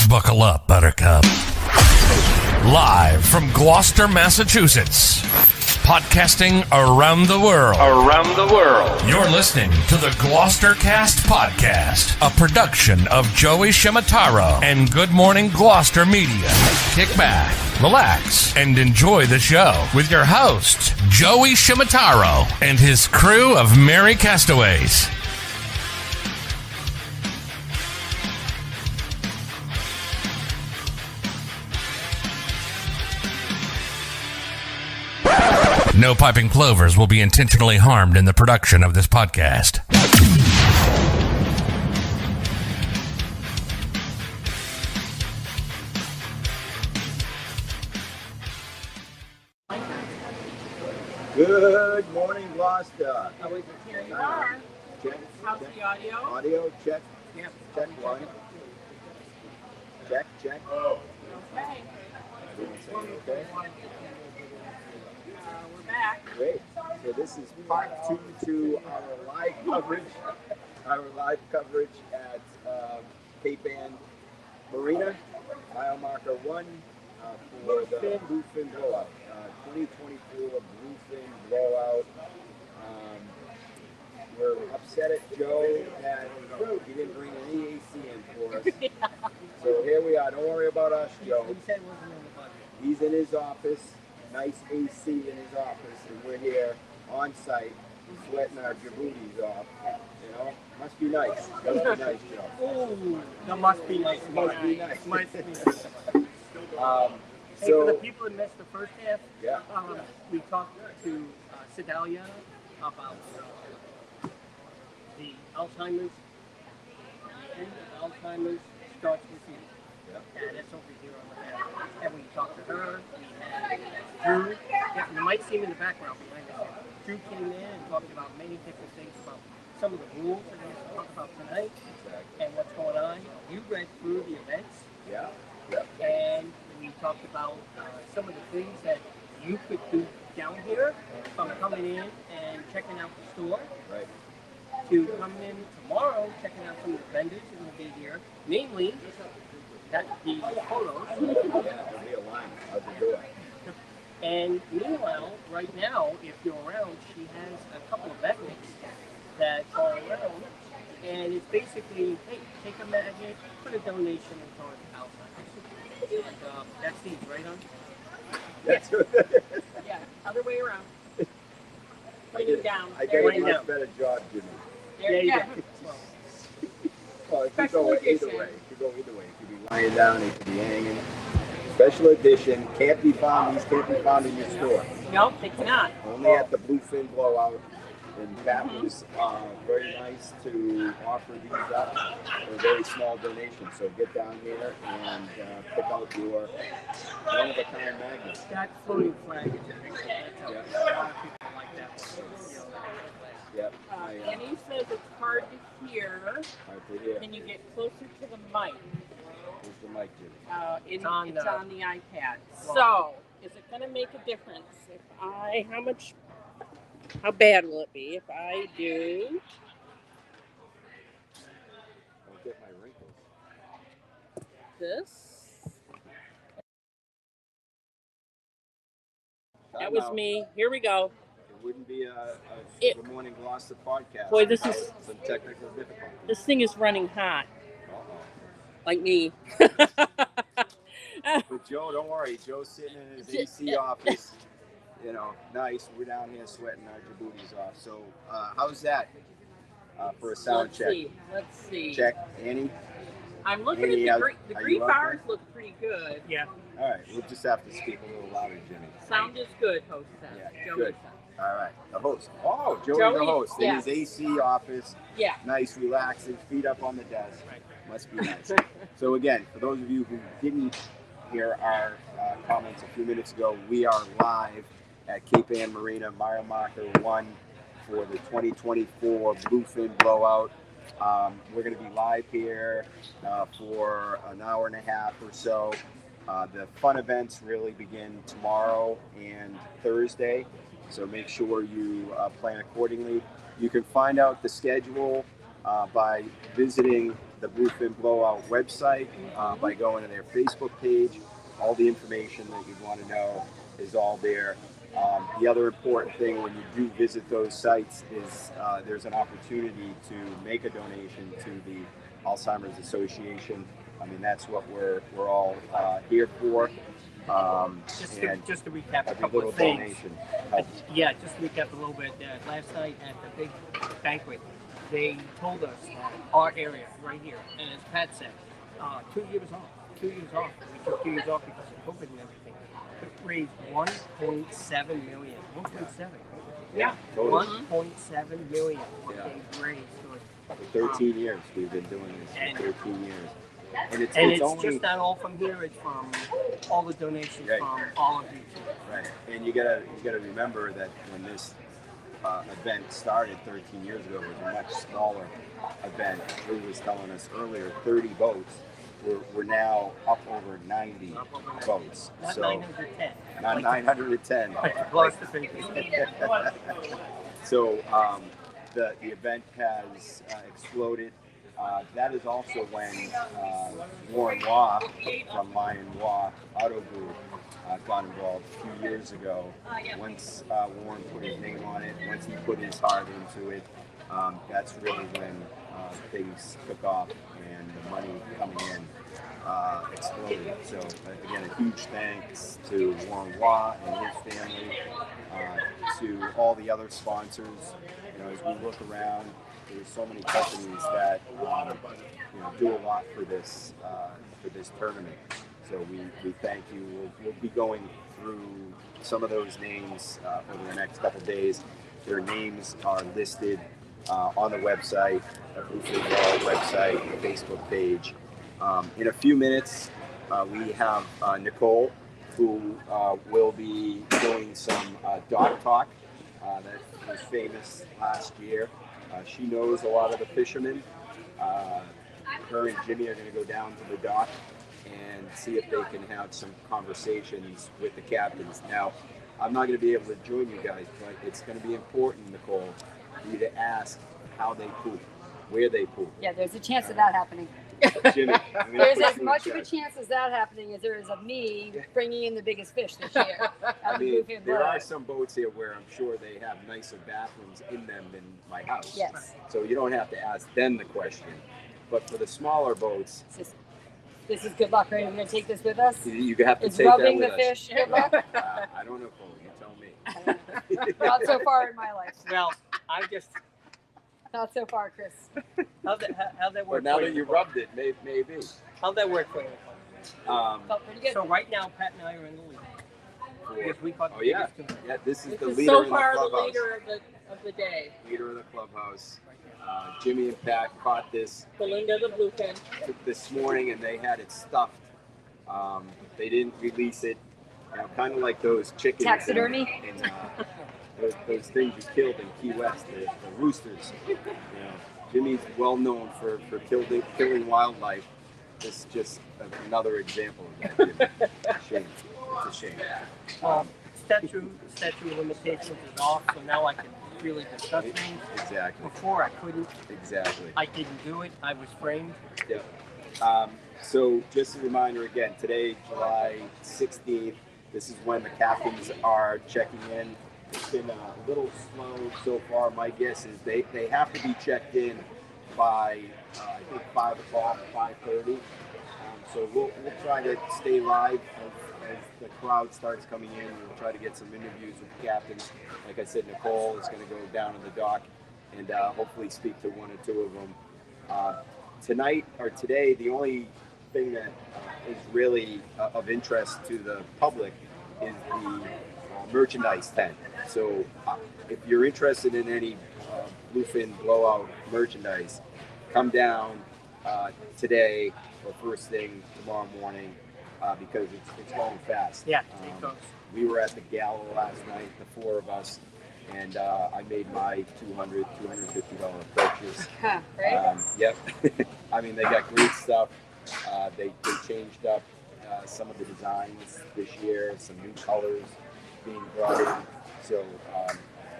Buckle up, Buttercup. Live from Gloucester, Massachusetts. Podcasting around the world. You're listening to the GloucesterCast podcast, a production of Joey Shimataro and Good Morning Gloucester Media. Kick back, relax, and enjoy the show with your host, Joey Shimataro, and his crew of merry castaways. No piping plovers will be intentionally harmed in the production of this podcast. Good morning, Gloucester. Here you are. Check. How's the audio? Audio, check. Yep. Check one. Check. Okay. Everyone's saying okay? We're back. Great. So this is part 2 to our live coverage at Cape Ann Marina, mile marker 1 for the Bluefin Blowout. 2024 Bluefin Blowout. We're upset at Joe that he didn't bring any AC in for us. So here we are. Don't worry about us, Joe. He's in his office. Nice AC in his office, and we're here on site, sweating our jabooties off. You know, must be nice. Must be nice, Joe. Ooh, that must be nice. Must be nice. Must be nice. So for the people who missed the first half, yeah, we talked to Sedalia about the Alzheimer's. And Alzheimer's starts with you. yeah. And it's over here on the map. And we talked to her. We had Drew. Yeah, you might see him in the background behind us. Drew came in and talked about many different things about some of the rules that we're going to talk about tonight and what's going on. You read through the events. Yeah. And we talked about some of the things that you could do down here from coming in and checking out the store. Right. To come in tomorrow, checking out some of the vendors who will be here. Namely, that the photos. Yeah, there'll be a line out the door. And meanwhile, right now, if you're around, she has a couple of magnets that are around. And it's basically, hey, take a magnet, put a donation in towards Alzheimer's. And that seems right on. That's good. Yeah, other way around. I Put it down. get a Right much down. better job, Jimmy. There you go. Well, it could Special go edition. either way. It could go either way. It could be lying down. It could be hanging. Special edition can't be found. These can't be found in your store. Nope, they cannot. Only at the Bluefin Blowout. And that was very nice to offer these up for a very small donation. So get down here and pick out your one-of-a-kind magnet. That floating flag is a big deal. A lot of people like that. Yep. Annie says it's hard to hear. Hard to hear. Can you get closer to the mic? Here's the mic, Jimmy. It's on on the- the iPad. So, is it going to make a difference if how bad will it be if I do? Don't get my wrinkles. This? Time That was out. me. Here we go. It wouldn't be a It- Good Morning Gloucester podcast. Boy, this without is- some technical difficulties. This thing is running hot, Uh-oh. like me. But Joe, don't worry. Joe's sitting in his AC office. You know, nice. We're down here sweating our jabooties off. So, how's that for a sound Let's check? see. Let's see. Check, Annie. I'm looking Annie, at are the you green up bars there? look pretty good. Yeah. All right, we'll just have to speak a little louder, Jimmy. Sound is good, host says. Yeah, Joey good. says. All right, the host. Oh, Joey's Joey, the host in yeah. his AC office. Yeah. Nice, relaxing, feet up on the desk. Right. Must be nice. So again, for those of you who didn't hear our comments a few minutes ago, we are live at Cape Ann Marina, mile marker 1 for the 2024 Bluefin Blowout. We're going to be live here for an hour and a half or so. The fun events really begin tomorrow and Thursday, so make sure you plan accordingly. You can find out the schedule by visiting the Bluefin Blowout website by going to their Facebook page. All the information that you want to know is all there. The other important thing when you do visit those sites is there's an opportunity to make a donation to the Alzheimer's Association. I mean, that's what we're all here for. Just to recap a every couple little of things. donation helps. Yeah, just to recap a little bit. Last night at the big banquet, they told us that our area right here, and as Pat said, 2 years off. 2 years off. We took 2 years off because of COVID and everything. It raised 1.7 million. 1.7. Yeah, totally. 1.7 million. What Yeah. they raised. For 13 years, we've been doing this. For 13 years. And it's only, just not all from here. It's from all the donations from all of you. Right, and you gotta remember that when this event started 13 years ago, it was a much smaller event. Lee was telling us earlier, 30 boats. We're now up over 90 boats. Not so 910. Not 910. Plus the figures. So the event has exploded. That is also when Warren Waugh from Lion Waugh Auto Group got involved a few years ago. Once Warren put his name on it, once he put his heart into it, that's really when things took off and the money coming in exploded. So again, a huge thanks to Warren Waugh and his family, to all the other sponsors. You know, as we look around, there's so many companies that do a lot for this tournament. So we thank you. We'll be going through some of those names over the next couple of days. Their names are listed on the website, the Bluefin website, the Facebook page. In a few minutes, we have Nicole, who will be doing some dock talk that was famous last year. She knows a lot of the fishermen. Her and Jimmy are going to go down to the dock and see if they can have some conversations with the captains. Now, I'm not going to be able to join you guys, but it's going to be important, Nicole, for you to ask how they poop, where they poop. Yeah, there's a chance of that happening. Jimmy, there's as much of a chance as that happening as there is of me bringing in the biggest fish this year. I mean, there are some boats here where I'm sure they have nicer bathrooms in them than my house. Yes. So you don't have to ask them the question. But for the smaller boats, this is good luck, right? We're going to take this with us. You have to is take rubbing that the with fish good luck? I don't know, Cole. You tell me. Not so far in my life. Well, I just. Not so far, Chris. How'd that work? Well, now for that you rubbed it, maybe. How'd that work for you? Felt pretty good. So right now, Pat and I are in the lead. Because we caught the biggest tuna. Yeah, this is the This is leader so in the far the clubhouse. leader of the day. Leader of the clubhouse. Jimmy and Pat caught this Belinda the Bluefin. this morning, and they had it stuffed. They didn't release it. Kind of like those chickens. Taxidermy? Those things you killed in Key West, the roosters. Jimmy's well known for killing wildlife. This is just another example of that. Shame. It's a shame. Statute of limitations is off, so now I can really discuss things. Exactly. Before I couldn't. Exactly. I didn't do it. I was framed. Yep. So just a reminder again, today, July 16th, this is when the captains are checking in. It's been a little slow so far. My guess is they have to be checked in by, I think, 5 o'clock, 5:30. So we'll try to stay live as the crowd starts coming in. We'll try to get some interviews with the captains. Like I said, Nicole is going to go down on the dock and hopefully speak to one or two of them. Today, the only thing that is really of interest to the public is the merchandise tent. So if you're interested in any Bluefin Blowout merchandise, come down today or first thing tomorrow morning because it's going fast. Yeah, it goes. We were at the gala last night, the four of us, and I made my $250 purchase. Right? Yep. I mean, they got great stuff. They changed up some of the designs this year, some new colors being brought in. So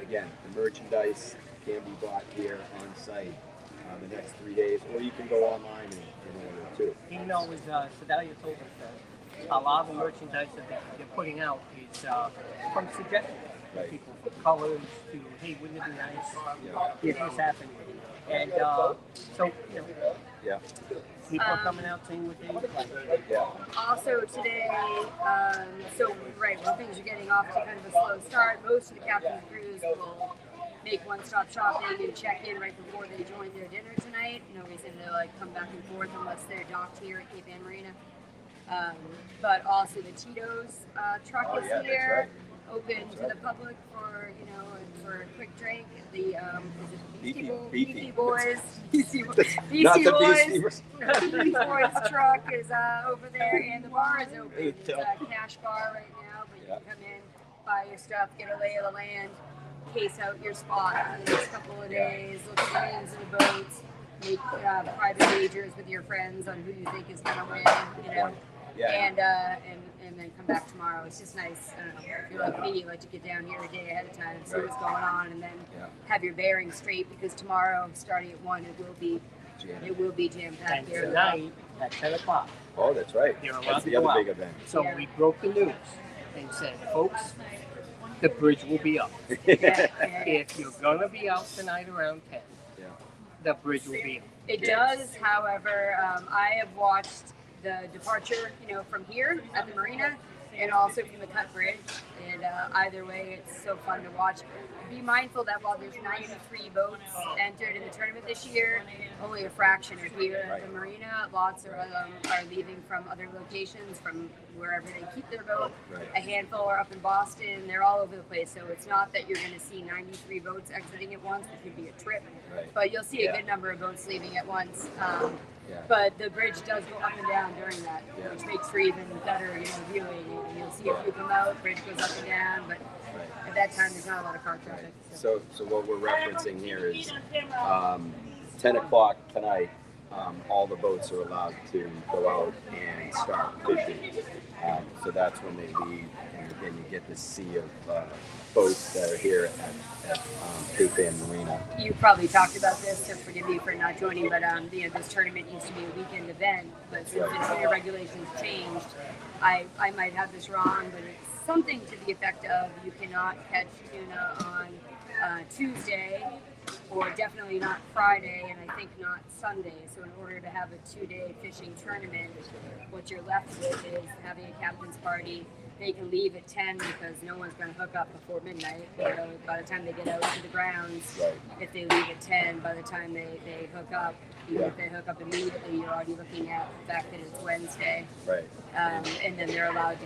again, the merchandise can be bought here on site. the next 3 days, or you can go online and order too. You know, as Sedalia told us that a lot of the merchandise that they're putting out is from suggestions. Right. People for colors to, hey, wouldn't it be nice if this happened? And so, you know, Yeah. people are coming out saying what they would like. Yeah. Also today, so right, when things are getting off to kind of a slow start, most of the captain's crews will make one-stop shopping and check in right before they join their dinner tonight. No reason to like come back and forth unless they're docked here at Cape Ann Marina. But also the Tito's truck is here, open to the public for for a quick drink. The is it Beastie Boys, Beastie Boys truck is over there, and the bar is open. It's a cash bar right now, but you can come in, buy your stuff, get a lay of the land, case out your spot for the next couple of days, look at the names of the boats, make private wagers with your friends on who you think is going to win, you know. Yeah. And then come back tomorrow. It's just nice. I don't know. If you're like me, you like to get down here a day ahead of time and see what's going on, and then have your bearings straight, because tomorrow, starting at 1, it will be jam packed And here. tonight at 10 o'clock, Oh, that's right. You're allowed That's to the go other out. big event. so we broke the news and said, folks, the bridge will be up. If you're gonna be out tonight around 10, the bridge will be up. It does, however, I have watched the departure, from here at the marina, and also from the Cut Bridge. And either way, it's so fun to watch. Be mindful that while there's 93 boats entered in the tournament this year, only a fraction are here at the marina. Lots are leaving from other locations, from wherever they keep their boat. A handful are up in Boston. They're all over the place. So it's not that you're going to see 93 boats exiting at once, which would be a trip. But you'll see a good number of boats leaving at once. But the bridge does go up and down during that, which makes for even better, viewing. You'll see a few come out, bridge goes up and down, but at that time there's not a lot of car traffic. So what we're referencing here is 10 o'clock tonight. All the boats are allowed to go out and start fishing. So that's when they leave, and again you get this sea of boats that are here at Cape Ann Marina. You probably talked about this, so forgive me for not joining, but this tournament used to be a weekend event, but since the new regulations changed, I might have this wrong, but it's something to the effect of you cannot catch tuna on Tuesday, or definitely not Friday, and I think not Sunday. So in order to have a 2-day fishing tournament, what you're left with is having a captain's party. They can leave at 10 because no one's going to hook up before midnight. By the time they get out to the grounds, if they leave at 10, by the time they hook up, even if they hook up immediately, you're already looking at the fact that it's Wednesday. And then they're allowed to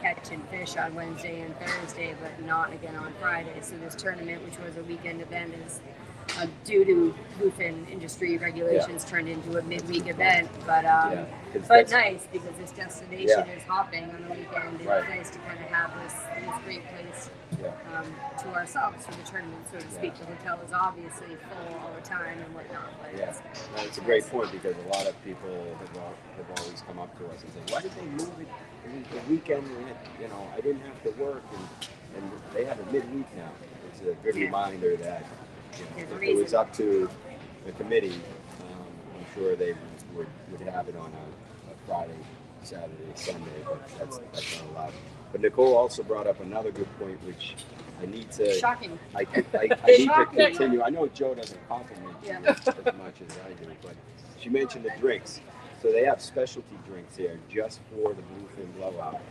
catch and fish on Wednesday and Thursday, but not again on Friday. So this tournament, which was a weekend event, is due to Bluefin industry regulations turned into a midweek event, but nice because this destination is hopping on the weekend. It's nice to kind of have this great place to ourselves for the tournament, so to speak. The hotel is obviously full all the time and whatnot. But it's a great point, because a lot of people have always come up to us and say, why did they move it? It was the weekend, and I didn't have to work, and they have a midweek now. It's a good reminder that if it was up to the committee, I'm sure they would have it on a Friday, Saturday, Sunday, but that's not allowed. But Nicole also brought up another good point, which I need to. Shocking. I need to continue. I know Joe doesn't compliment you as much as I do, but she mentioned the drinks. So they have specialty drinks here just for the Bluefin Blowout.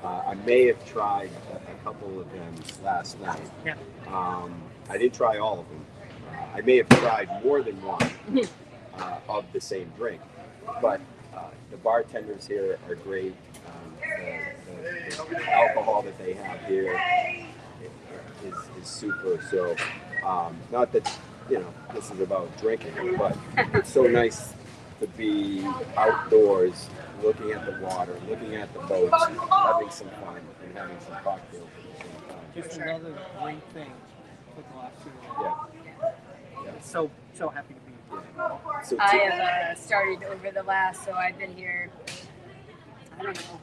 I may have tried a couple of them last night. I didn't try all of them. I may have tried more than one of the same drink, but the bartenders here are great. The alcohol that they have here is super. So not that this is about drinking, but it's so nice to be outdoors, looking at the water, looking at the boats, having some fun, and having some cocktails at the same time. Just another great thing for Gloucester. So happy to be here. So I have started over the last, so I've been here, I don't know,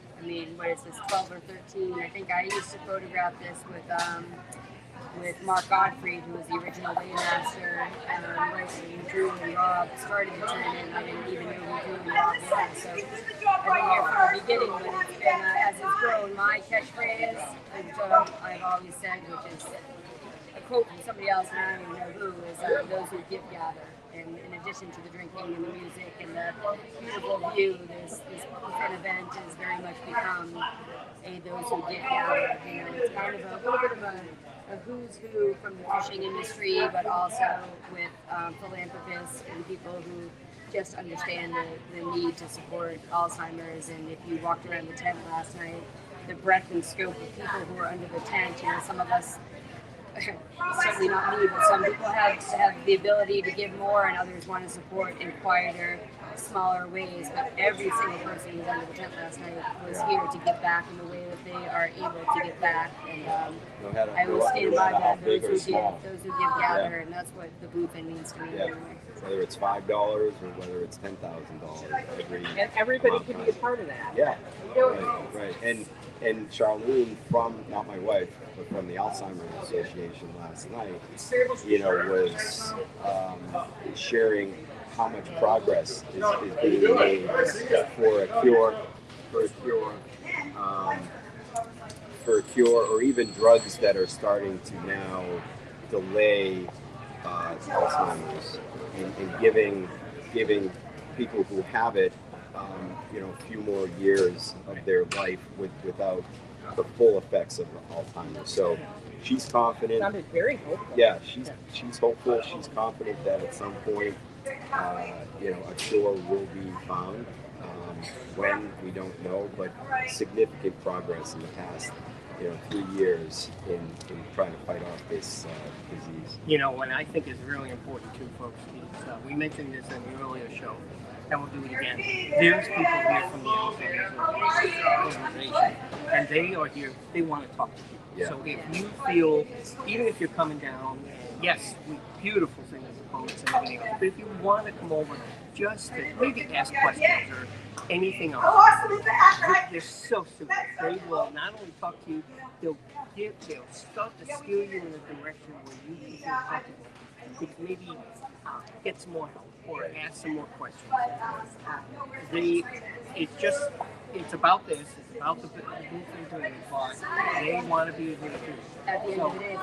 what is this, 12 or 13? I think I used to photograph this with Mark Godfrey, who was the original Waymaster, right, and Drew and Rob started the tournament. I didn't even know who Drew was. So I've been here from the beginning, but it's been, as it's grown, my catchphrase, which I've always said, which is a quote from somebody else, and I don't even know who, is those who give gather. And in addition to the drinking and the music and the beautiful view, this Bluefin event has very much become those who give gather. You know, it's kind of a little bit of a who's who from the fishing industry, but also with philanthropists and people who just understand the need to support Alzheimer's. And if you walked around the tent last night, the breadth and scope of people who are under the tent, you know, some of us, certainly not me, but some people have the ability to give more, and others want to support in quieter, smaller ways. But every single person who was under the tent last night was here to give back in the way that they are able to give back. And I will stand by that. Those who give gather, and that's what the Bluefin means to me. Yeah. Anyway. Whether it's $5 or whether it's $10,000, Everybody can be a part of that. Yeah, right. And Charlene, from not my wife, but from the Alzheimer's Association last night, you know, was sharing how much progress is being made for a cure, or even drugs that are starting to now delay Alzheimer's, and giving people who have it, you know, a few more years of their life without the full effects of Alzheimer's. So she's confident. Sounded very hopeful. Yeah, she's hopeful. She's confident that at some point, you know, a cure will be found. When, we don't know, but significant progress in the past, you know, 3 years in trying to fight off this disease. You know, and I think is really important too, folks, is we mentioned this in the earlier show, and we'll do it again. There's people here from the Alzheimer's organization, and they are here, they want to talk to you. Yeah. So if you feel, even if you're coming down, yes, beautiful thing as opposed to everything else, but if you want to come over just to maybe ask questions or anything else, they're so super. They will not only talk to you, they'll start to steer you in a direction where you can feel comfortable. You can maybe get some more help or ask some more questions. It's about this. It's about the Bluefin doing, but they want to be here too. At the end of the day,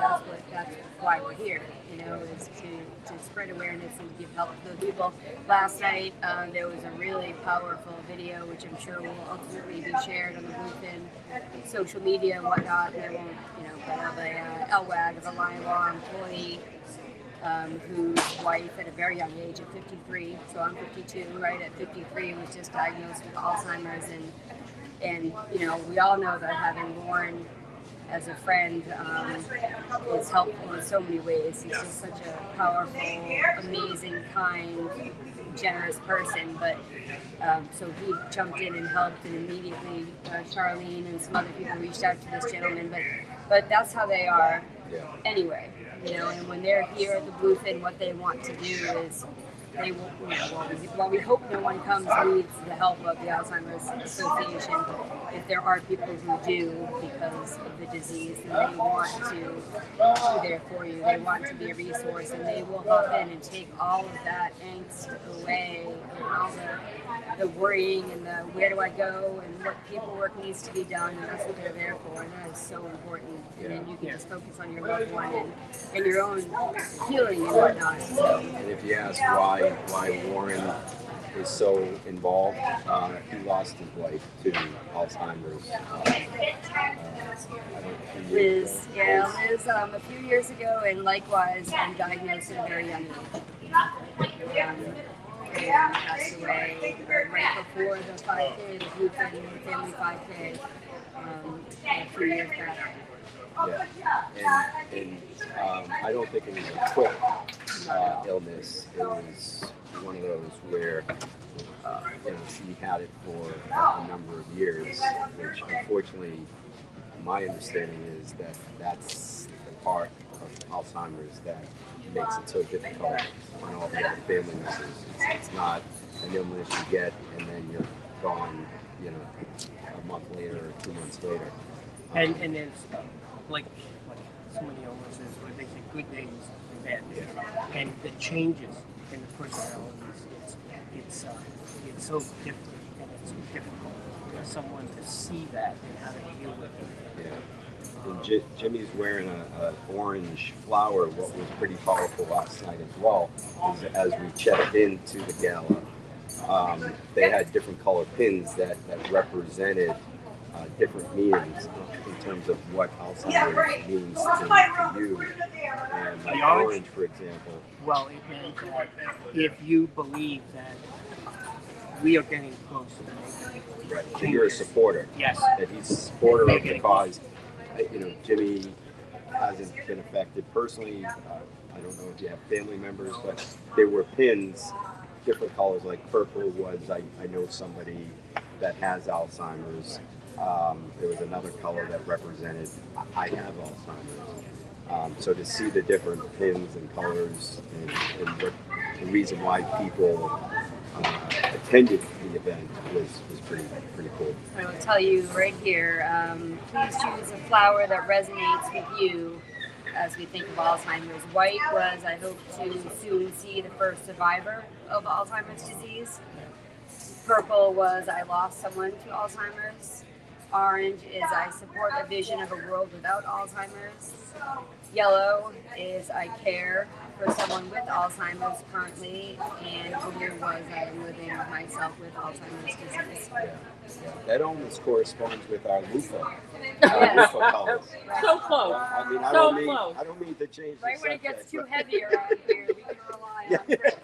that's why we're here. You know, is to spread awareness and give help to those people. Last night there was a really powerful video, which I'm sure will ultimately be shared on the Bluefin social media and whatnot. And I won't, you know, but of a LWAG, of a Lion Law employee. Whose wife at a very young age, at 53, so I'm 52, right, at 53 was just diagnosed with Alzheimer's, and you know, we all know that having Warren as a friend is helpful in so many ways. He's just such a powerful, amazing, kind, generous person, but so he jumped in and helped, and immediately Charlene and some other people reached out to this gentleman, but that's how they are anyway. You know, and when they're here at the Bluefin, what they want to do is they will, you know, while we hope no one comes needs the help of the Alzheimer's Association, if there are people who do because of the disease, then they want to be there for you. They want to be a resource, and they will hop in and take all of that angst away, and all the worrying and the where do I go and what paperwork needs to be done, and that's what they're there for, and that is so important. And then you can just focus on your loved one and your own healing and whatnot. So. And if you ask why Warren is so involved, he lost his wife to Alzheimer's. Liz, a few years ago, and likewise, diagnosed at a very young age. And passed away right before the 5K, the Bluefin family 5K, a few years back. Yeah, and I don't think it was a quick illness. It was one of those where you know, she had it for a number of years, which unfortunately, my understanding is that that's the part of Alzheimer's that makes it so difficult on all the other family members. It's not an illness you get and then you're gone, you know, a month later or 2 months later. And there's like so many illnesses where they say good days and bad days, and the changes and the personalities. It's so different, and it's difficult for someone to see that and how to deal with it. Yeah. And Jimmy's wearing a orange flower. What was pretty powerful last night as well is as we checked into the gala, they had different color pins that represented different meanings in terms of what Alzheimer's means to you. And like orange, for example. Well, it meant that if you believe that we are getting close to making right. So you're a supporter. Yes. That he's a supporter of the cause. Jimmy hasn't been affected personally. I don't know if you have family members, but there were pins, different colors, like purple was, I know somebody that has Alzheimer's. There was another color that represented, I have Alzheimer's. So to see the different pins and colors and what the reason why people attended the event was pretty cool. I will tell you right here, please choose a flower that resonates with you as we think of Alzheimer's. White was, I hope to soon see the first survivor of Alzheimer's disease. Purple was, I lost someone to Alzheimer's. Orange is, I support a vision of a world without Alzheimer's. Yellow is, I care for someone with Alzheimer's currently. And blue was, I am living myself with Alzheimer's disease. Yeah. That almost corresponds with our loofah. Loofah colors. So close. I mean, I don't mean to change Right the when it subject, gets too but- heavy around here, we can rely on Chris.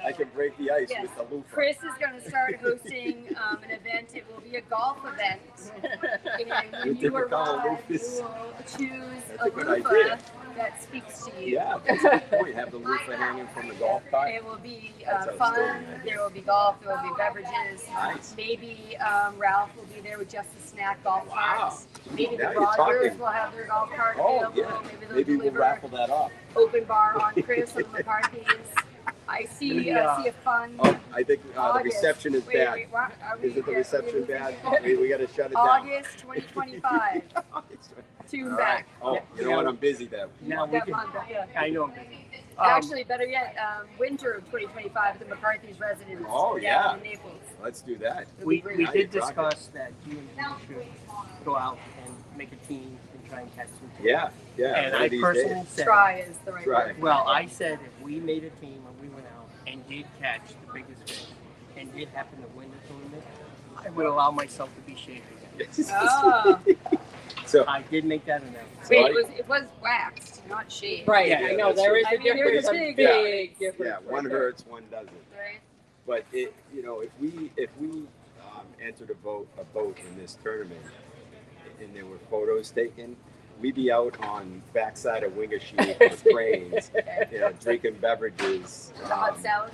I can break the ice Yes. with the loofah. Chris is going to start hosting an event. It will be a golf event. And when you Different color arrive, you loofahs. will choose That's a a good loofah idea. that speaks to you. Yeah, that's a good point. Have the loofah hanging from the golf cart. It will be That's fun. outstanding. There will be golf. There will be beverages. Nice. Maybe Ralph will be there with just a snack golf carts. Maybe Now the you're Rogers talking. will have their golf cart Oh, available. yeah. Maybe they'll Maybe we'll deliver raffle that off. open bar on Chris and McCarthy's. I see a fun. Oh, I think the August. reception is Wait, bad. wait, what? Are we- Is it the yeah, reception we- bad? We got to shut it down. August 2025. Tune All back. right. Oh, you know what? I'm busy then. Now we That can, month, yeah. I know I'm busy. Actually, better yet, winter of 2025 at the McCarthy's residence. Oh, down yeah. in Naples. Let's do that. we Now did you're talking. discuss that you and me should go out and make a team and try and catch some fish. Yeah, And one I of these personally days. said, Try is the right Try. word. well, I said if we made a team and we went out and did catch the biggest fish and did happen to win the tournament, I would allow myself to be shaved again. Oh. So I did make that announcement. Wait, it was waxed, not shaved. Right. Yeah, I know that's there is true. a difference. There's a A big big difference. difference. yeah, one right there. hurts, one doesn't. Right? But if we entered a boat in this tournament, and there were photos taken, we'd be out on backside of Wingasheet with cranes, drinking beverages, The hot salad.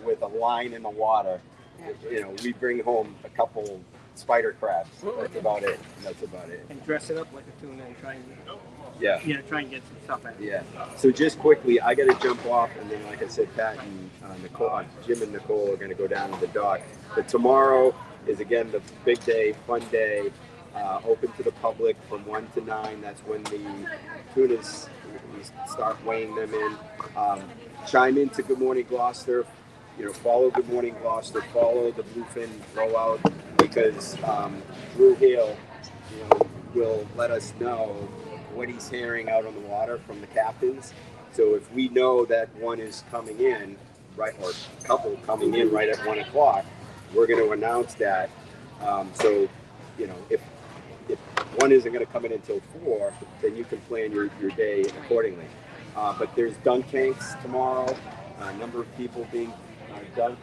with a line in the water. We bring home a couple spider crabs. That's about it. And dress it up like a tuna and try and Yeah. try and get some stuff out of it. Yeah. So just quickly, I got to jump off, and then, like I said, Pat and Nicole, Jim and Nicole are going to go down to the dock. But tomorrow is again the big day, fun day, open to the public from 1 to 9. That's when the tunas we start weighing them in. Chime into Good Morning Gloucester. Follow Good Morning Gloucester. Follow the Bluefin Blowout because Drew Hale, will let us know what he's hearing out on the water from the captains. So if we know that one is coming in, right, or a couple coming in right at 1 o'clock, we're going to announce that. So, if one isn't going to come in until 4, then you can plan your day accordingly. But there's dunk tanks tomorrow. A number of people being dunked.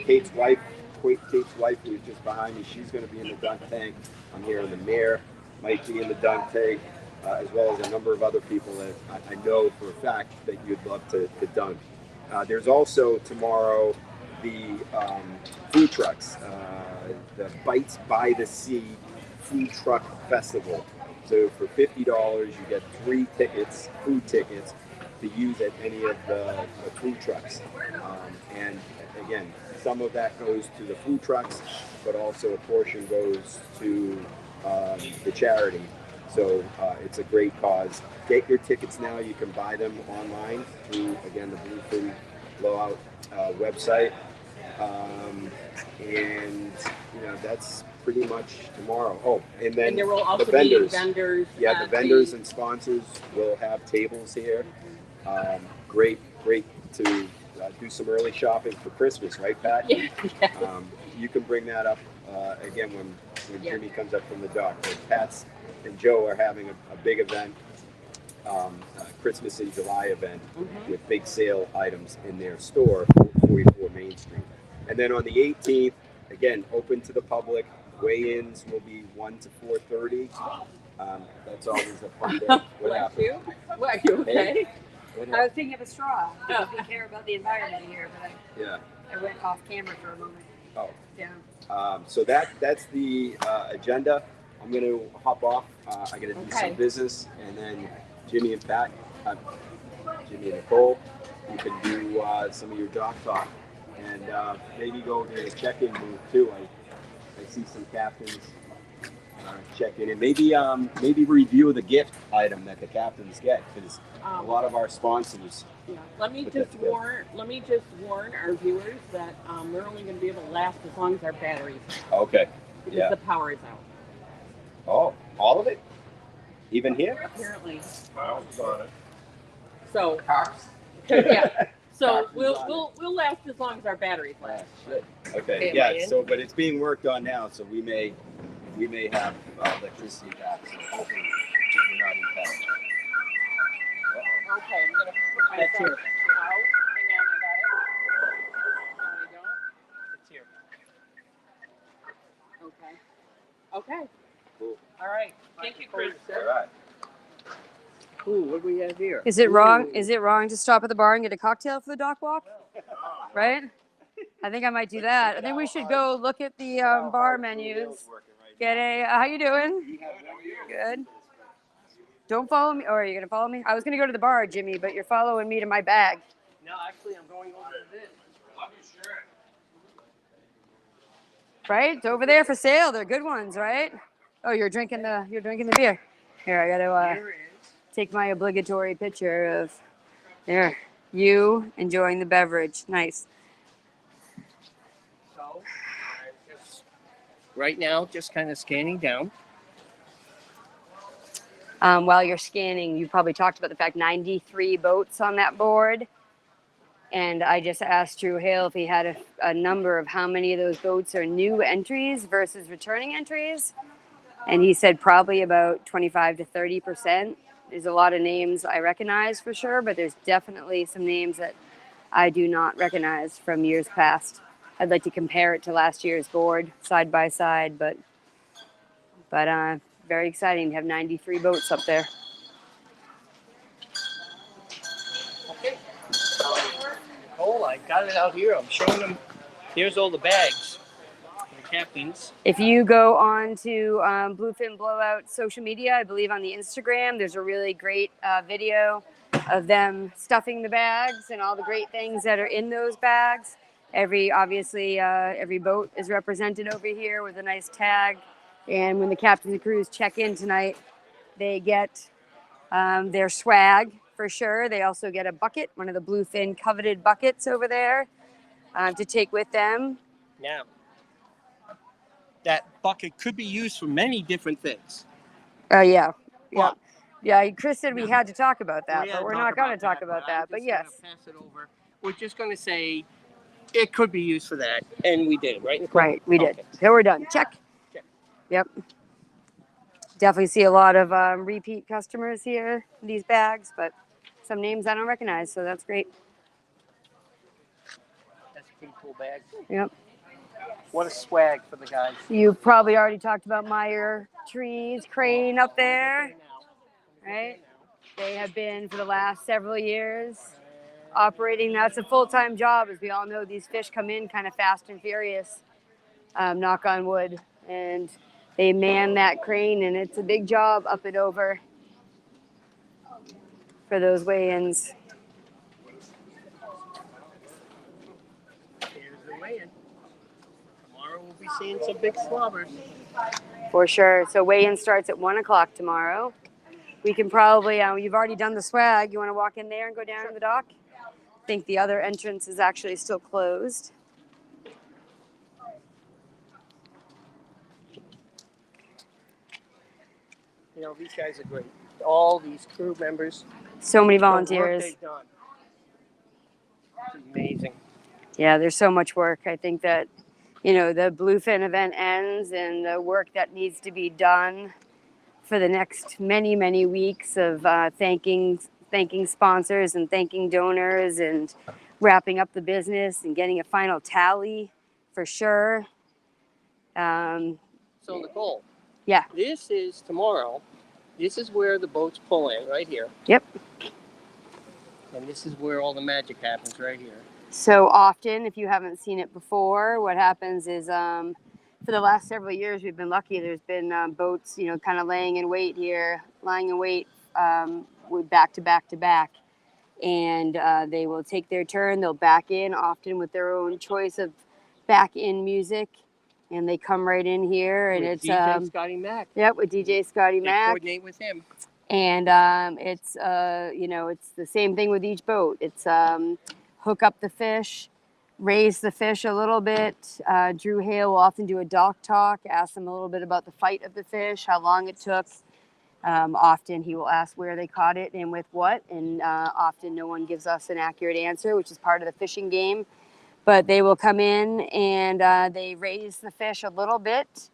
Kate's wife, who's just behind me, she's going to be in the dunk tank. I'm here in the mayor, might be in the dunk tank, as well as a number of other people that I know for a fact that you'd love to dunk. There's also tomorrow the food trucks, the Bites by the Sea Food Truck Festival. So for $50, you get 3 tickets, food tickets, to use at any of the food trucks. And again, some of that goes to the food trucks, but also a portion goes to the charity. So it's a great cause. Get your tickets now. You can buy them online through, again, the Bluefin Blowout website. And that's pretty much tomorrow. Oh, and then there will also the vendors. be vendors. Yeah, the vendors and sponsors will have tables here. Great to do some early shopping for Christmas, right, Pat? Yeah. You can bring that up again when Jimmy comes up from the dock. But Pat's and Joe are having a big event, Christmas in July event with big sale items in their store, 44 Main Street. And then on the 18th, again, open to the public. Weigh-ins will be 1 to 4:30. That's always a fun day. What happened? What, you okay? Hey, I was thinking of a straw because we care about the environment here, but yeah. I went off camera for a moment. Oh. Yeah. So that's the agenda. I'm going to hop off. I got to do some business, and then Jimmy and Pat, Jimmy and Nicole, you can do some of your dock talk, and maybe go to the check-in booth too. I see some captains check in, and maybe review the gift item that the captains get, because a lot of our sponsors. Yeah. Let me just warn our viewers that we're only going to be able to last as long as our batteries. Okay. Because the power is out. Oh, all of it? Even here? Apparently. Wow, got it. So. Yeah. So we'll last as long as our batteries last. Okay. Yeah. So, but it's being worked on now, so we may have electricity back. So hopefully we're not impacted. Okay, I'm gonna put my phone out. Hang on, I got it. No, we don't. It's here. Okay. Cool. All right. Thank you, Chris. All right. Ooh, what do we have here? Is it wrong? Is it wrong to stop at the bar and get a cocktail for the dock walk? Right? I think I might do that. I think we should go look at the bar menus. Get a. How you doing? Good. Don't follow me. Or are you gonna follow me? I was gonna go to the bar, Jimmy, but you're following me to my bag. No, actually, I'm going over to this. Right? It's over there for sale. They're good ones, right? Oh, you're drinking the beer. Here, I gotta take my obligatory picture of there. You enjoying the beverage. Nice. So, right now, just kind of scanning down. While you're scanning, you probably talked about the fact 93 boats on that board. And I just asked Drew Hale if he had a number of how many of those boats are new entries versus returning entries. And he said probably about 25 to 30%. There's a lot of names I recognize for sure, but there's definitely some names that I do not recognize from years past. I'd like to compare it to last year's board side by side, but very exciting to have 93 boats up there. Okay. Nicole, I got it out here. I'm showing them. Here's all the bags for the captains. If you go on to Bluefin Blowout social media, I believe on the Instagram, there's a really great video of them stuffing the bags and all the great things that are in those bags. Every boat is represented over here with a nice tag. And when the captains and crews check in tonight, they get their swag for sure. They also get a bucket, one of the Bluefin coveted buckets over there to take with them. Now, that bucket could be used for many different things. Yeah. Chris said we had to talk about that, but we're not going to talk about that. But yes. Pass it over. We're just going to say it could be used for that, and we did, right, Nicole? Right, we did. So we're done. Check. Yep. Definitely see a lot of repeat customers here in these bags, but some names I don't recognize, so that's great. That's a pretty cool bag. Yep. What a swag for the guys. You've probably already talked about Meyer Trees Crane up there, right? They have been for the last several years operating. That's a full-time job. As we all know, these fish come in kind of fast and furious, knock on wood, and they man that crane, and it's a big job up and over for those weigh-ins. Here's the weigh-in. Tomorrow we'll be seeing some big slobbers. For sure. So weigh-in starts at 1 o'clock tomorrow. We can probably, you've already done the swag. You want to walk in there and go down to the dock? think the other entrance is actually still closed. You know, these guys are great. All these crew members. So many The work volunteers. they've done. It's amazing. Yeah, there's so much work. I think that, you know, the Bluefin event ends and the work that needs to be done for the next many, many weeks of thanking sponsors and thanking donors and wrapping up the business and getting a final tally for sure. So Nicole, Yeah. this is tomorrow. This is where the boats pull in, right here. Yep. And this is where all the magic happens, right here. So often, if you haven't seen it before, what happens is for the last several years, we've been lucky. There's been boats, you know, kind of lying in wait with back to back to back. And they will take their turn. They'll back in, often with their own choice of back in music. And they come right in here. And with it's DJ Scotty Mac. Yep, with DJ Scotty They Mac. coordinate with him. And it's you know, it's the same thing with each boat. It's hook up the fish, raise the fish a little bit. Drew Hale will often do a dock talk, ask them a little bit about the fight of the fish, how long it took. Often he will ask where they caught it and with what, and often no one gives us an accurate answer, which is part of the fishing game. But they will come in and they raise the fish a little bit.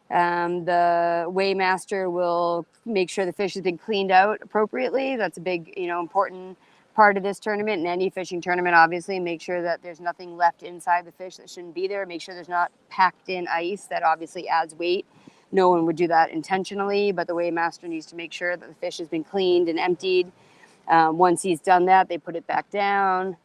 The weighmaster will make sure the fish has been cleaned out appropriately. That's a big, you know, important part of this tournament and any fishing tournament, obviously. Make sure that there's nothing left inside the fish that shouldn't be there. Make sure there's not packed in ice. That obviously adds weight. No one would do that intentionally, but the weighmaster needs to make sure that the fish has been cleaned and emptied. Once he's done that, they put it back down,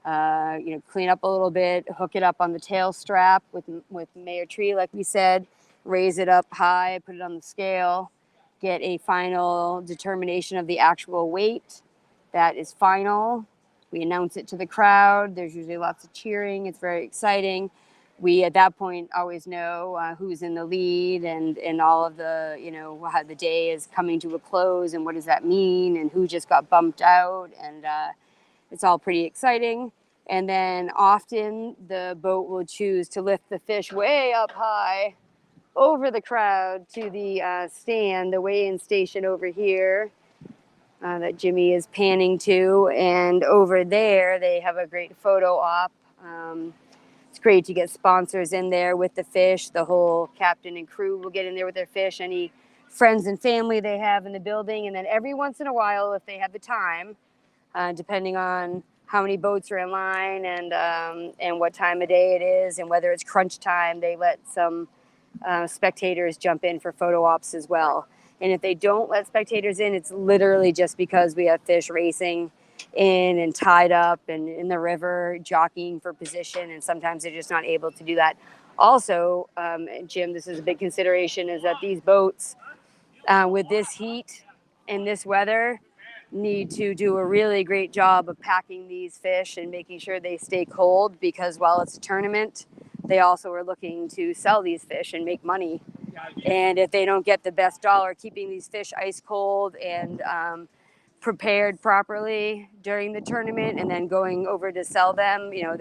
you know, clean up a little bit, hook it up on the tail strap with Mayor Tree, like we said, raise it up high, put it on the scale, get a final determination of the actual weight. That is final. We announce it to the crowd. There's usually lots of cheering. It's very exciting. We, at that point, always know who's in the lead and all of the, you know, how the day is coming to a close and what does that mean and who just got bumped out. And it's all pretty exciting. And then often the boat will choose to lift the fish way up high over the crowd to the stand, the weigh-in station over here that Jimmy is panning to. And over there, they have a great photo op. It's great to get sponsors in there with the fish. The whole captain and crew will get in there with their fish, any friends and family they have in the building. And then every once in a while, if they have the time, depending on how many boats are in line and what time of day it is and whether it's crunch time, they let some spectators jump in for photo ops as well. And if they don't let spectators in, it's literally just because we have fish racing in and tied up and in the river jockeying for position, and sometimes they're just not able to do that. Also, Jim, this is a big consideration, is that these boats with this heat and this weather need to do a really great job of packing these fish and making sure they stay cold, because while it's a tournament, they also are looking to sell these fish and make money. And if they don't get the best dollar keeping these fish ice cold and prepared properly during the tournament and then going over to sell them, you know,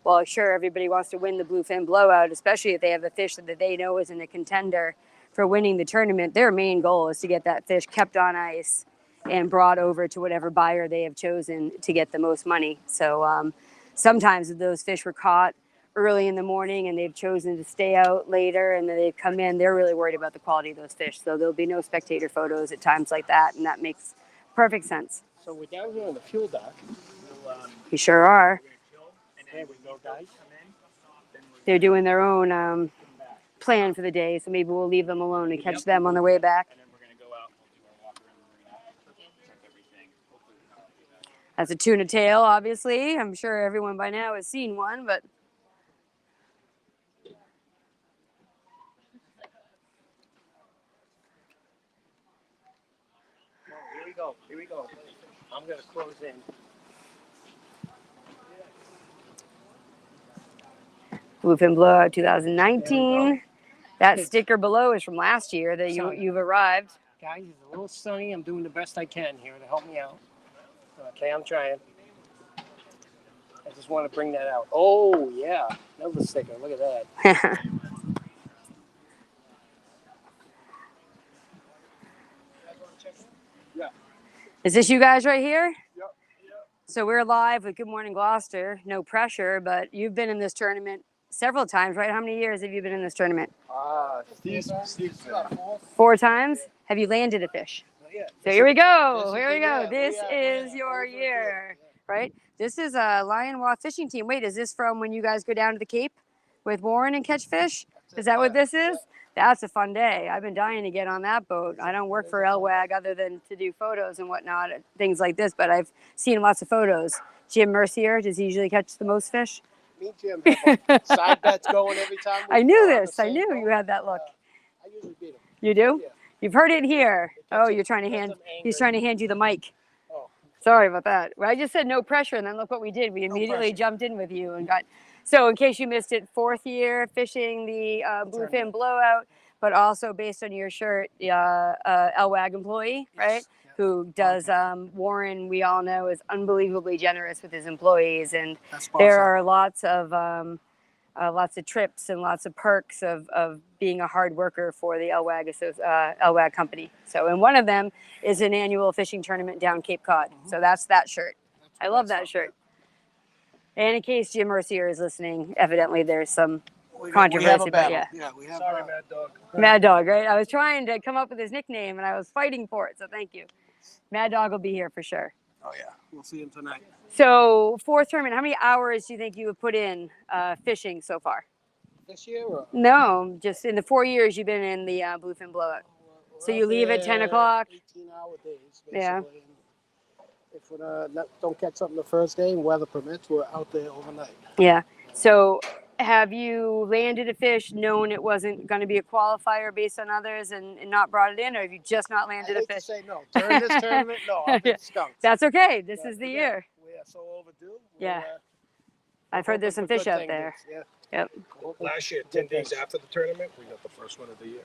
well, sure, everybody wants to win the Bluefin Blowout, especially if they have a fish that they know isn't a contender for winning the tournament. Their main goal is to get that fish kept on ice and brought over to whatever buyer they have chosen to get the most money. So sometimes if those fish were caught early in the morning and they've chosen to stay out later and then they've come in, they're really worried about the quality of those fish. So there'll be no spectator photos at times like that, and that makes perfect sense. So we're down here on the fuel dock. We sure are. There we go, guys. They're doing their own plan for the day, so maybe we'll leave them alone and catch them on their way back. And then we're going to go out and we'll do our walk around the marina, check everything. Hopefully we don't do that. That's a tuna tail, obviously. I'm sure everyone by now has seen one, but Here we go. Here we go. I'm going to close in. Bluefin Blowout 2019. That sticker below is from last year that you've arrived. Guys, it's a little sunny. I'm doing the best I can here to help me out. Okay, I'm trying. just want to bring that out. Oh, yeah. Another sticker. Look at that. Is this you guys right here? Yep. So we're live with Good Morning Gloucester. No pressure, but you've been in this tournament several times, right? How many years have you been in this tournament? Steve's 4 times? Have you landed a fish? Yeah. So here we go. Here we go. This is your year, right? This is a Lion Walk fishing team. Wait, is this from when you guys go down to the Cape with Warren and catch fish? Is that what this is? That's a fun day. I've been dying to get on that boat. I don't work for LWAG other than to do photos and whatnot, things like this, but I've seen lots of photos. Jim Mercier, does he usually catch the most fish? Me and Jim have like side bets going every time. I knew this. I knew you had that look. I usually beat him. You do? Yeah. You've heard it here. Oh, you're trying to hand. He's trying to hand you the mic. Oh. Sorry about that. Well, I just said no pressure, and then look what we did. We immediately jumped in with you and got. So, in case you missed it, 4th year fishing the Bluefin Blowout, but also based on your shirt, LWAG employee, right? Yeah. Who does Warren? We all know is unbelievably generous with his employees, and there are lots of trips and lots of perks of being a hard worker for the LWAG company. So, and one of them is an annual fishing tournament down Cape Cod. So that's that shirt. I love that shirt. And in case Jim Mercier is listening, evidently there's some controversy. But yeah, we have. Sorry, Mad Dog. Mad Dog, right? I was trying to come up with his nickname, and I was fighting for it. So thank you. Mad Dog will be here for sure. Oh yeah, we'll see him tonight. So 4th tournament, how many hours do you think you have put in fishing so far? This year? Or? No, just in the 4 years you've been in the Bluefin Blowout. So you leave at 10 o'clock? 18-hour days, basically. Yeah. If we don't catch something the first day and weather permits, we're out there overnight. Yeah. So have you landed a fish, known it wasn't going to be a qualifier based on others and not brought it in, or have you just not landed a fish? I say no. During this tournament, no. I've been skunked. That's okay. This is the year. We are so overdue. Yeah. I've heard there's some fish out there. Yeah. Yep. Last year, 10 days after the tournament, we got the first one of the year.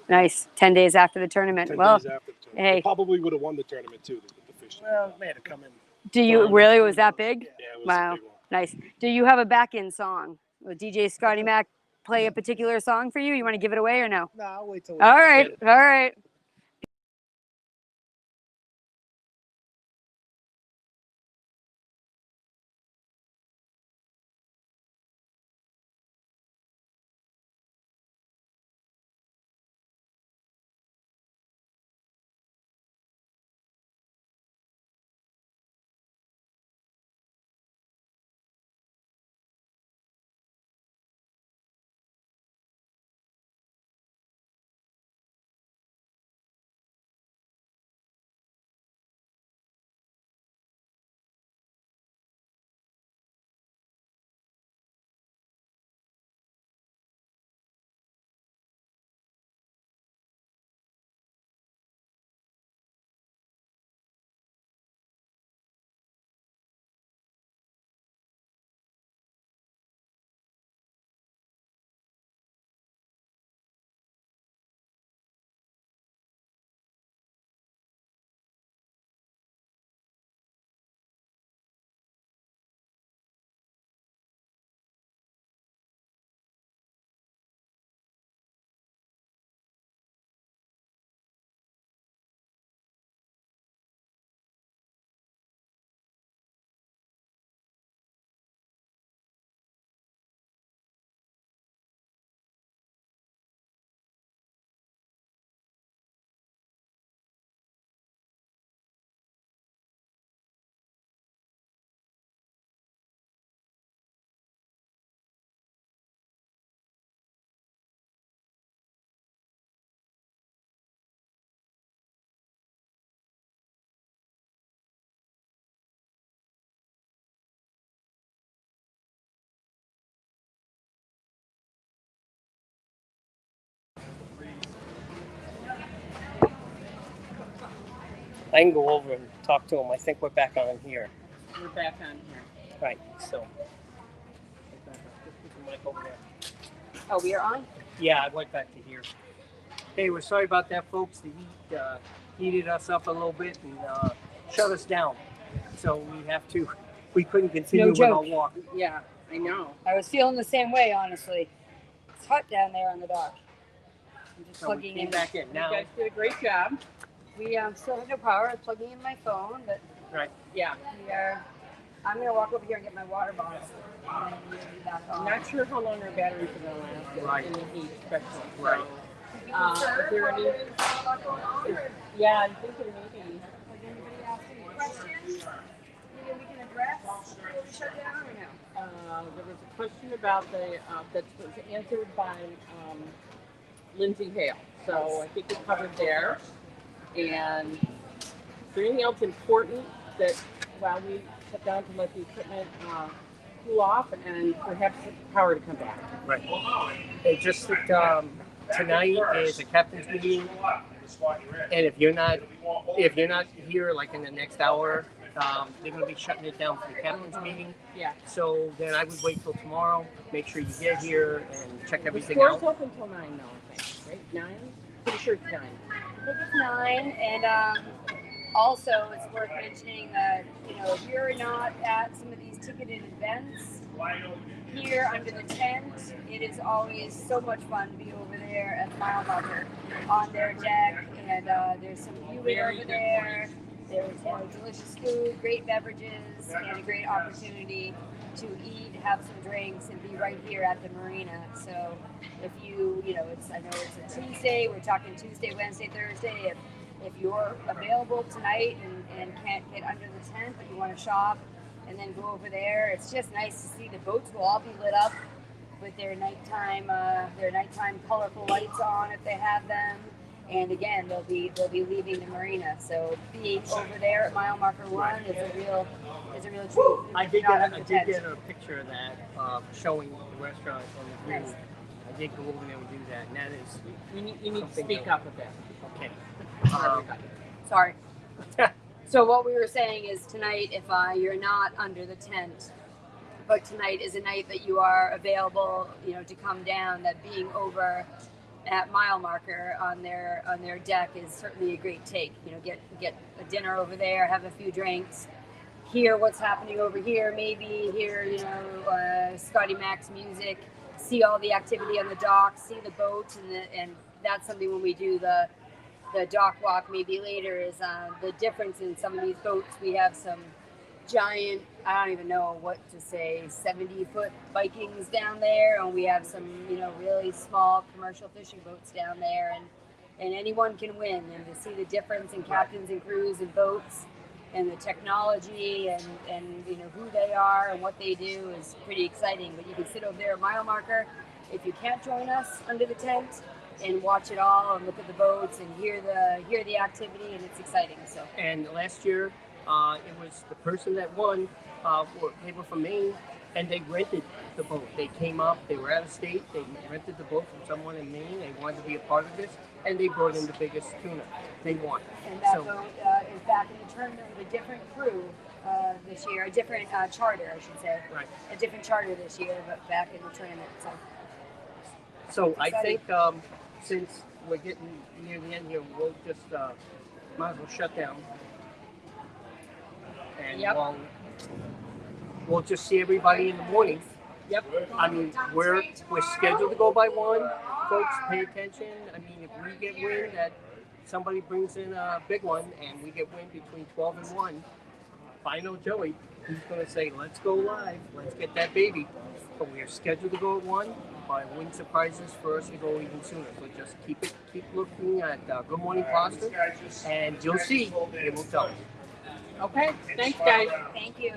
Nice. 10 days after the tournament. 10 well, days after the tournament. Hey. We probably would have won the tournament too. The fish. Well, man, to come in. Do you really? Was that big? Yeah, it was Wow. a big one. Nice. Do you have a back-end song? Will DJ Scotty Mac play a particular song for you? You want to give it away or no? No, I'll wait till. All right. All right. I can go over and talk to him. I think we're back on here. We're back on here. Right. So. Just put the mic over there. Oh, we are on? Yeah, I went back to here. Hey, we're sorry about that, folks. The heat heated us up a little bit and shut us down. So we have to we couldn't continue No without joke. walking. Yeah, I know. I was feeling the same way, honestly. It's hot down there on the dock. I'm just So we plugging came in. back in. You Now, guys did a great job. We still have no power. I'm plugging in my phone, but right. Yeah. we are. I'm gonna walk over here and get my water bottle, and then we'll be back on. I'm not sure how long our batteries are going to last Right. in the heat, especially. Right. So, is there any? Yeah, I'm thinking maybe. Like anybody ask any questions? Maybe we can address before we shut down or no? There was a question about the that was answered by Lindsay Hale. So I think we covered there. And is there anything else important that while we shut down to let the equipment cool off and perhaps get the power to come back? Right. It's just that tonight is a captain's meeting, and if you're not here like in the next hour, they're going to be shutting it down for the captain's meeting. Yeah. So then I would wait till tomorrow. Make sure you get here and check The everything store's out. open till 9 now, I think. Right? 9? Pretty sure it's 9. I think it's 9, and also it's worth mentioning that if you're not at some of these ticketed events here under the tent, it is always so much fun to be over there at the mile marker on their deck, and there's some viewing over there. There's delicious food, great beverages, and a great opportunity to eat, have some drinks, and be right here at the marina. So if you, I know it's a Tuesday, we're talking Tuesday, Wednesday, Thursday. If you're available tonight and can't get under the tent, but you want to shop and then go over there, it's just nice to see the boats will all be lit up with their nighttime colorful lights on if they have them. And again, they'll be leaving the marina. So being over there at mile marker 1 is a real treat. I did Not get under the tent. a picture of that showing the restaurant on the view. Nice. I did go over there and do that, and that is You need to something speak that- up a bit. okay. Sorry. So what we were saying is tonight, if you're not under the tent, but tonight is a night that you are available, to come down, that being over at mile marker on their deck is certainly a great take. Get a dinner over there, have a few drinks, hear what's happening over here, maybe hear Scotty Mac's music, see all the activity on the dock, see the boats, and that's something when we do the dock walk maybe later is the difference in some of these boats. We have some giant, I don't even know what to say, 70-foot Vikings down there, and we have some really small commercial fishing boats down there, and anyone can win. And to see the difference in captains and crews and boats and the technology and who they are and what they do is pretty exciting. But you can sit over there at mile marker if you can't join us under the tent and watch it all and look at the boats and hear the activity, and it's exciting. So. And last year, it was the person that won. They were from Maine, and they rented the boat. They came up. They were out of state. They rented the boat from someone in Maine. They wanted to be a part of this, and they brought in the biggest tuna. They won. And that boat is back in the tournament with a different crew this year, a different charter, I should say. Right. A different charter this year, but back in the tournament. So I exciting. think since we're getting near the end here, we'll just might as well shut down. And Yep. we'll just see everybody in the morning. Yep. I mean, we're scheduled to go by 1. Folks, pay attention. I mean, if we get wind that somebody brings in a big one and we get wind between 12 and 1, if I know Joey, he's going to say, let's go live. Let's get that baby. But we are scheduled to go at 1. By wind surprises for us to go even sooner. So just keep looking at Good Morning Gloucester, and you'll see it will tell you. Okay. Thanks, guys. Thank you.